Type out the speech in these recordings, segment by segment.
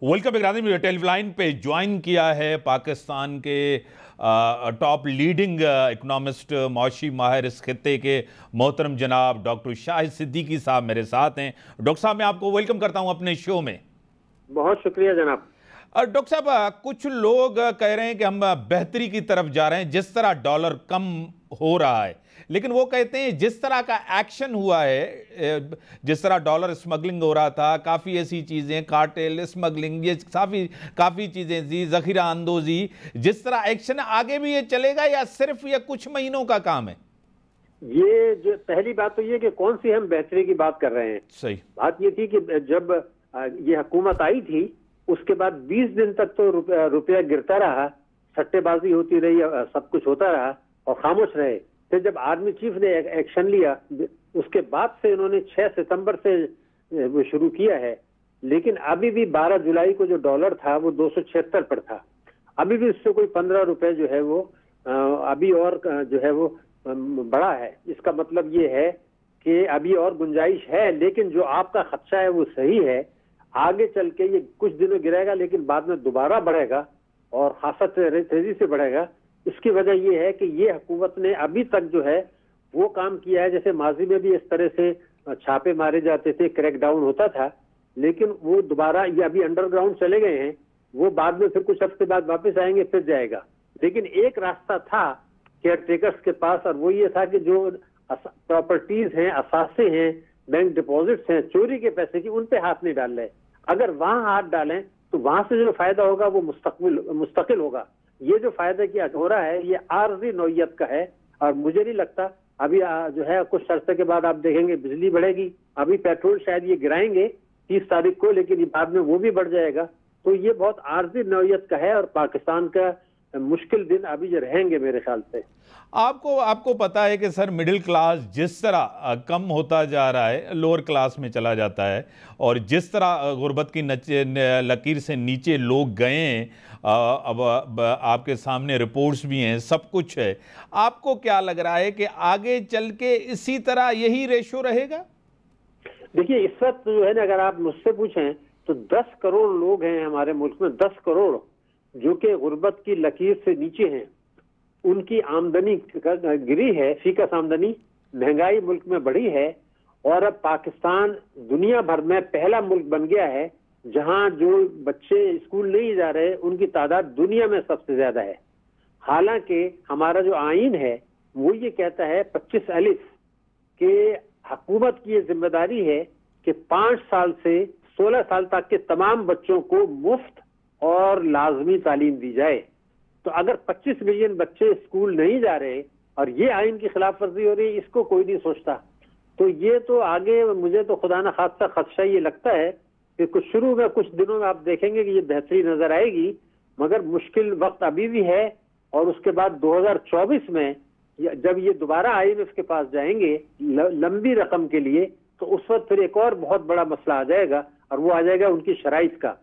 Welcome इकराम telephone line पे join किया है पाकिस्तान के टॉप लीडिंग इकोनॉमिस्ट मौशी माहिर इस खित्ते के मोहतरम जनाब डॉक्टर शाहिद सिद्दीकी साहब मेरे साथ हैं। डॉक्टर साहब मैं आपको वेलकम करता हूं अपने शो में। बहुत शुक्रिया जनाब। डॉक्टर साहब कुछ लोग कह रहे हैं कि हम बेहतरी की तरफ जा रहे हैं जिस तरह डॉलर कम हो रहा है, लेकिन वो कहते हैं जिस तरह का एक्शन हुआ है, जिस तरह डॉलर स्मगलिंग हो रहा था, काफ़ी ऐसी चीज़ें कार्टेल स्मगलिंग, ये काफ़ी चीज़ें थी, ज़ख़ीरा अंदोज़ी, जिस तरह एक्शन आगे भी ये चलेगा या सिर्फ ये कुछ महीनों का काम है? ये जो पहली बात तो ये कि कौन सी हम बेहतरी की बात कर रहे हैं। सही बात ये थी कि जब ये हुकूमत आई थी उसके बाद 20 दिन तक तो रुपया गिरता रहा, सट्टेबाजी होती रही, सब कुछ होता रहा और खामोश रहे। फिर जब आर्मी चीफ ने एक्शन लिया उसके बाद से इन्होंने 6 सितंबर से वो शुरू किया है, लेकिन अभी भी 12 जुलाई को जो डॉलर था वो 276 पर था। अभी भी उससे कोई 15 रुपए जो है वो अभी और जो है वो बढ़ा है। इसका मतलब ये है कि अभी और गुंजाइश है, लेकिन जो आपका खदशा है वो सही है। आगे चल के ये कुछ दिनों गिरेगा लेकिन बाद में दोबारा बढ़ेगा और खासा तेजी से बढ़ेगा। इसकी वजह ये है कि ये हुकूमत ने अभी तक जो है वो काम किया है, जैसे माजी में भी इस तरह से छापे मारे जाते थे, क्रैक डाउन होता था, लेकिन वो दोबारा ये अभी अंडरग्राउंड चले गए हैं। वो बाद में फिर कुछ हफ्ते बाद वापस आएंगे, फिर जाएगा। लेकिन एक रास्ता था केयर टेकर्स के पास, और वो ये था कि जो प्रॉपर्टीज हैं, असासे हैं, बैंक डिपॉजिट्स हैं, चोरी के पैसे की, उन पे हाथ नहीं डाल रहे। अगर वहां हाथ डालें तो वहां से जो फायदा होगा वो मुस्तकिल होगा। ये जो फायदा किया हो रहा है ये आर्जी नौयत का है, और मुझे नहीं लगता अभी जो है कुछ अरसे के बाद आप देखेंगे बिजली बढ़ेगी। अभी पेट्रोल शायद ये गिराएंगे 30 तारीख को, लेकिन बाद में वो भी बढ़ जाएगा। तो ये बहुत आर्जी नौयत का है और पाकिस्तान का मुश्किल दिन अभी जो रहेंगे मेरे ख्याल से। आपको पता है कि सर मिडिल क्लास जिस तरह कम होता जा रहा है, लोअर क्लास में चला जाता है, और जिस तरह गुर्बत की लकीर से नीचे लोग गए हैं, अब आपके सामने रिपोर्ट्स भी हैं, सब कुछ है। आपको क्या लग रहा है कि आगे चल के इसी तरह यही रेशो रहेगा? देखिए इस वक्त जो है ना, अगर आप मुझसे पूछें तो 10 करोड़ लोग हैं हमारे मुल्क में, 10 करोड़ जो कि गुर्बत की लकीर से नीचे हैं। उनकी आमदनी गिरी है, फीकस आमदनी, महंगाई मुल्क में बढ़ी है, और अब पाकिस्तान दुनिया भर में पहला मुल्क बन गया है जहां जो बच्चे स्कूल नहीं जा रहे उनकी तादाद दुनिया में सबसे ज्यादा है। हालांकि हमारा जो आईन है वो ये कहता है 25 अलिफ के हुकूमत की ये जिम्मेदारी है कि 5 साल से 16 साल तक के तमाम बच्चों को मुफ्त और लाजमी तालीम दी जाए। तो अगर 25 मिलियन बच्चे स्कूल नहीं जा रहे और ये आइन की खिलाफ वर्जी हो रही है, इसको कोई नहीं सोचता, तो ये तो आगे मुझे तो खुदा न खास्ता खदशा ये लगता है कि कुछ शुरू में कुछ दिनों में आप देखेंगे कि ये बेहतरी नजर आएगी, मगर मुश्किल वक्त अभी भी है। और उसके बाद 2024 में जब ये दोबारा IMF के पास जाएंगे लंबी रकम के लिए, तो उस वक्त फिर एक और बहुत बड़ा मसला आ जाएगा, और वो आ जाएगा उनकी शराइत का।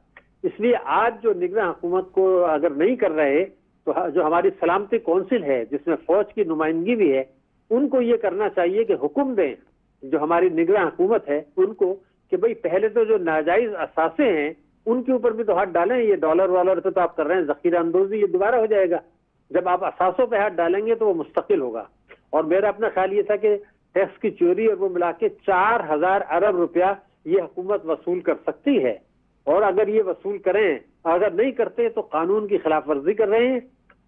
इसलिए आज जो निगरान हुकूमत को अगर नहीं कर रहे तो जो हमारी सलामती कौंसिल है जिसमें फौज की नुमाइंदगी भी है, उनको ये करना चाहिए कि हुक्म दें जो हमारी निगरान हुकूमत है उनको कि भाई पहले तो जो नाजायज असासे हैं उनके ऊपर भी तो हाथ डालें। ये डॉलर वालर पे तो आप कर रहे हैं ज़ख़ीरा अंदोज़ी, ये दोबारा हो जाएगा। जब आप असासों पे हाथ डालेंगे तो वो मुस्तकिल होगा। और मेरा अपना ख्याल ये था कि टैक्स की चोरी और वो मिला के 4000 अरब रुपया ये हुकूमत वसूल कर सकती है, और अगर ये वसूल करें, अगर नहीं करते तो कानून की खिलाफ वर्जी कर रहे हैं,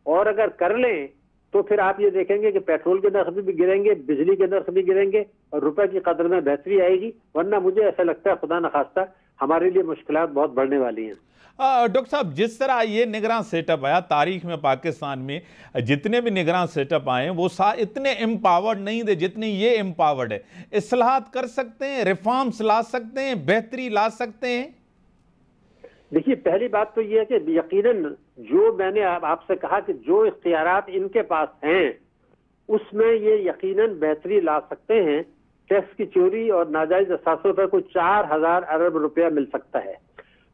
और अगर कर लें तो फिर आप ये देखेंगे कि पेट्रोल के नर्ख भी गिरेंगे, बिजली के नर्ख भी गिरेंगे, और रुपए की कदर में बेहतरी आएगी। वरना मुझे ऐसा लगता है खुदा न खास्ता हमारे लिए मुश्किलात बहुत बढ़ने वाली हैं। डॉक्टर साहब जिस तरह ये निगरान सेटअप आया तारीख में, पाकिस्तान में जितने भी निगरान सेटअप आए वो इतने एम्पावर्ड नहीं थे जितने ये एम्पावर्ड है। इस्लाहात कर सकते हैं, रिफॉर्म्स ला सकते हैं, बेहतरी ला सकते हैं। देखिए पहली बात तो ये है कि यकीनन जो मैंने आपसे कहा कि जो इख्तियारात इनके पास हैं उसमें ये यकीनन बेहतरी ला सकते हैं। टैक्स की चोरी और नाजायज असासों पर कोई 4000 अरब रुपया मिल सकता है।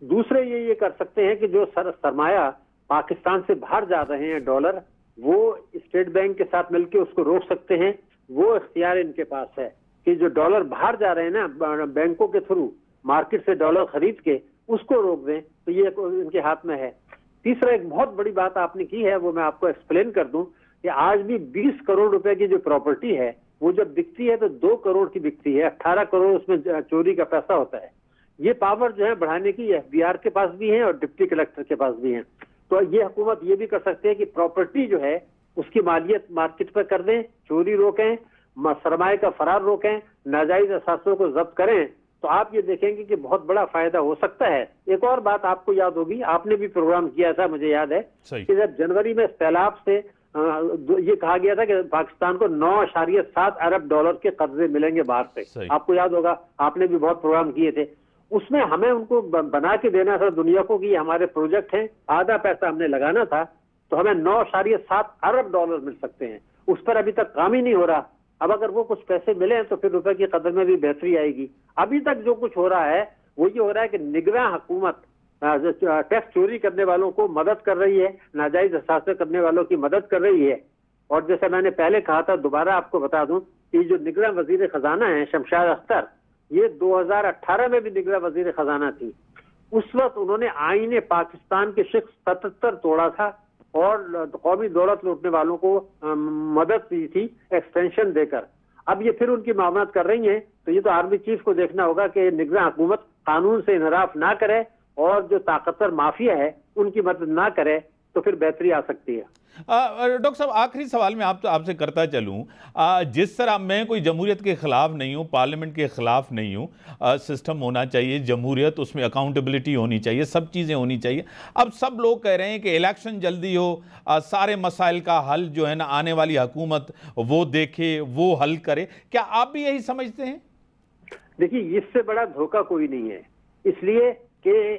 दूसरे ये कर सकते हैं कि जो सरमाया पाकिस्तान से बाहर जा रहे हैं डॉलर, वो स्टेट बैंक के साथ मिलकर उसको रोक सकते हैं। वो इख्तियार इनके पास है कि जो डॉलर बाहर जा रहे हैं ना बैंकों के थ्रू मार्केट से डॉलर खरीद के, उसको रोक दें। تو یہ ان کے ہاتھ میں ہے۔ تیسرا ایک بہت بڑی بات آپ نے کی ہے، وہ میں آپ کو ایکسپلین کر دوں کہ آج بھی 20 کروڑ روپے کی جو پراپرٹی ہے وہ جب بکتی ہے تو 2 کروڑ کی بکتی ہے، 18 کروڑ اس میں چوری کا پیسہ ہوتا ہے۔ یہ پاور جو ہے بڑھانے کی ایف بی آر کے پاس بھی ہے اور ڈپٹی کلیکٹر کے پاس بھی ہے۔ تو یہ حکومت یہ بھی کر سکتے ہیں کہ پراپرٹی جو ہے اس کی مالیت مارکیٹ پہ کر دیں، چوری روکیں، سرمایہ کا فرار روکیں، ناجائز اثاثوں کو ضبط کریں، تو آپ یہ دیکھیں گے کہ بہت بڑا فائدہ ہو سکتا ہے۔ ایک اور بات آپ کو یاد ہوگی، آپ نے بھی پروگرام کیا تھا، مجھے یاد ہے کہ جب جنوری میں سیلاب سے یہ کہا گیا تھا کہ پاکستان کو 9.7 ارب ڈالر کے قرضے ملیں گے باہر سے، آپ کو یاد ہوگا، آپ نے بھی بہت پروگرام کیے تھے۔ اس میں ہمیں ان کو بنا کے دینا تھا دنیا کو کہ یہ ہمارے پروجیکٹ ہیں، آدھا پیسہ ہم نے لگانا تھا، تو ہمیں 9.7 ارب ڈالر مل سکتے ہیں۔ اس پر ابھی تک کام ہی نہیں ہو رہا۔ اب اگر وہ کچھ پیسے ملیں تو پھر روپے کی قدر میں بھی بہتری آئے گی۔ ابھی تک جو کچھ ہو رہا ہے وہ یہ ہو رہا ہے کہ نگراں حکومت ٹیکس چوری کرنے والوں کو مدد کر رہی ہے، ناجائز اثاثے کرنے والوں کی مدد کر رہی ہے۔ اور جیسے میں نے پہلے کہا تھا، دوبارہ آپ کو بتا دوں کہ جو نگراں وزیر خزانہ ہیں شمشاد اختر، یہ 2018 میں بھی نگراں وزیر خزانہ تھی۔ اس وقت انہوں نے آئین پاکستان کے شق 77 توڑا تھا اور قومی دولت لوٹنے والوں کو مدد دی تھی ایکسٹینشن دے کر۔ اب یہ پھر ان کی معاونت کر رہی ہیں، تو یہ تو آرمی چیف کو دیکھنا ہوگا کہ نگراں حکومت قانون سے انحراف نہ کرے اور جو طاقتور مافیا ہے ان کی مدد نہ کرے، تو پھر بہتری آ سکتی ہے۔ ڈاکٹر صاحب، آخری سوال میں آپ سے کرتا چلوں، جس طرح میں کوئی جمہوریت کے خلاف نہیں ہوں، پارلیمنٹ کے خلاف نہیں ہوں، سسٹم ہونا چاہیے جمہوریت، اس میں اکاؤنٹیبلٹی ہونی چاہیے، سب چیزیں ہونی چاہیے۔ اب سب لوگ کہہ رہے ہیں کہ الیکشن جلدی ہو، سارے مسائل کا حل جو ہے نا آنے والی حکومت وہ دیکھے، وہ حل کرے، کیا آپ بھی یہی سمجھتے ہیں؟ دیکھیے، اس سے بڑا دھوکہ کوئی نہیں ہے، اس لیے کہ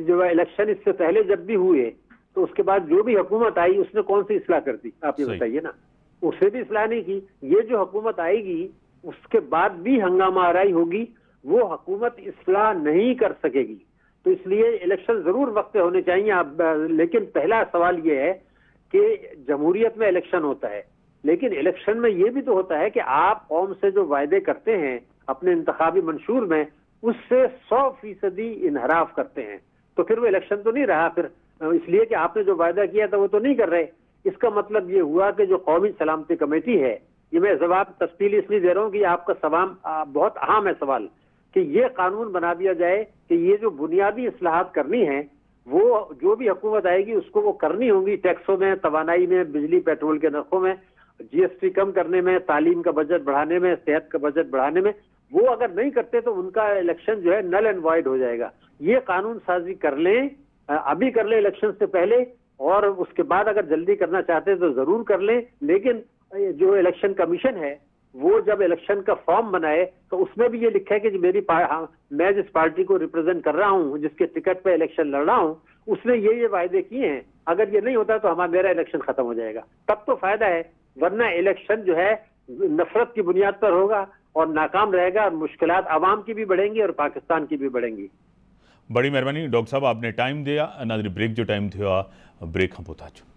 جو الیکشن اس سے پہلے جب بھی ہوئے تو اس کے بعد جو بھی حکومت آئی اس نے کون سی اصلاح کر دی؟ آپ یہ بتائیے نا، اس سے بھی اصلاح نہیں کی۔ یہ جو حکومت آئے گی اس کے بعد بھی ہنگامہ آرائی ہوگی، وہ حکومت اصلاح نہیں کر سکے گی۔ تو اس لیے الیکشن ضرور وقت پہ ہونے چاہیے۔ لیکن پہلا سوال یہ ہے کہ جمہوریت میں الیکشن ہوتا ہے، لیکن الیکشن میں یہ بھی تو ہوتا ہے کہ آپ قوم سے جو وعدے کرتے ہیں اپنے انتخابی منشور میں، اس سے 100% انحراف کرتے ہیں، تو پھر وہ الیکشن تو نہیں رہا۔ پھر اس لیے کہ آپ نے جو وعدہ کیا تھا وہ تو نہیں کر رہے۔ اس کا مطلب یہ ہوا کہ جو قومی سلامتی کمیٹی ہے، یہ میں جواب تفصیلی اس لیے دے رہا ہوں کہ آپ کا سوال بہت اہم ہے سوال، کہ یہ قانون بنا دیا جائے کہ یہ جو بنیادی اصلاحات کرنی ہیں وہ جو بھی حکومت آئے گی اس کو وہ کرنی ہوں گی، ٹیکسوں میں، توانائی میں، بجلی پیٹرول کے نرخوں میں، جی ایس ٹی کم کرنے میں، تعلیم کا بجٹ بڑھانے میں، صحت کا بجٹ بڑھانے میں۔ وہ اگر نہیں کرتے تو ان کا الیکشن جو ہے نل اینڈ وائڈ ہو جائے گا۔ یہ قانون سازی کر لیں، ابھی کر لیں الیکشن سے پہلے، اور اس کے بعد اگر جلدی کرنا چاہتے ہیں تو ضرور کر لیں۔ لیکن جو الیکشن کمیشن ہے وہ جب الیکشن کا فارم بنائے تو اس میں بھی یہ لکھا ہے کہ میں جس پارٹی کو ریپرزینٹ کر رہا ہوں، جس کے ٹکٹ پہ الیکشن لڑ رہا ہوں، اس نے یہ وعدے کیے ہیں، اگر یہ نہیں ہوتا تو میرا الیکشن ختم ہو جائے گا، تب تو فائدہ ہے۔ ورنہ الیکشن جو ہے نفرت کی بنیاد پر ہوگا اور ناکام رہے گا، اور مشکلات عوام کی بھی بڑھیں گی اور پاکستان کی بھی بڑھیں گی۔ بڑی مہربانی ڈاکٹر صاحب، آپ نے ٹائم دیا۔ ناظرین، بریک جو ٹائم تھا بریک ہم پہنچا چکے۔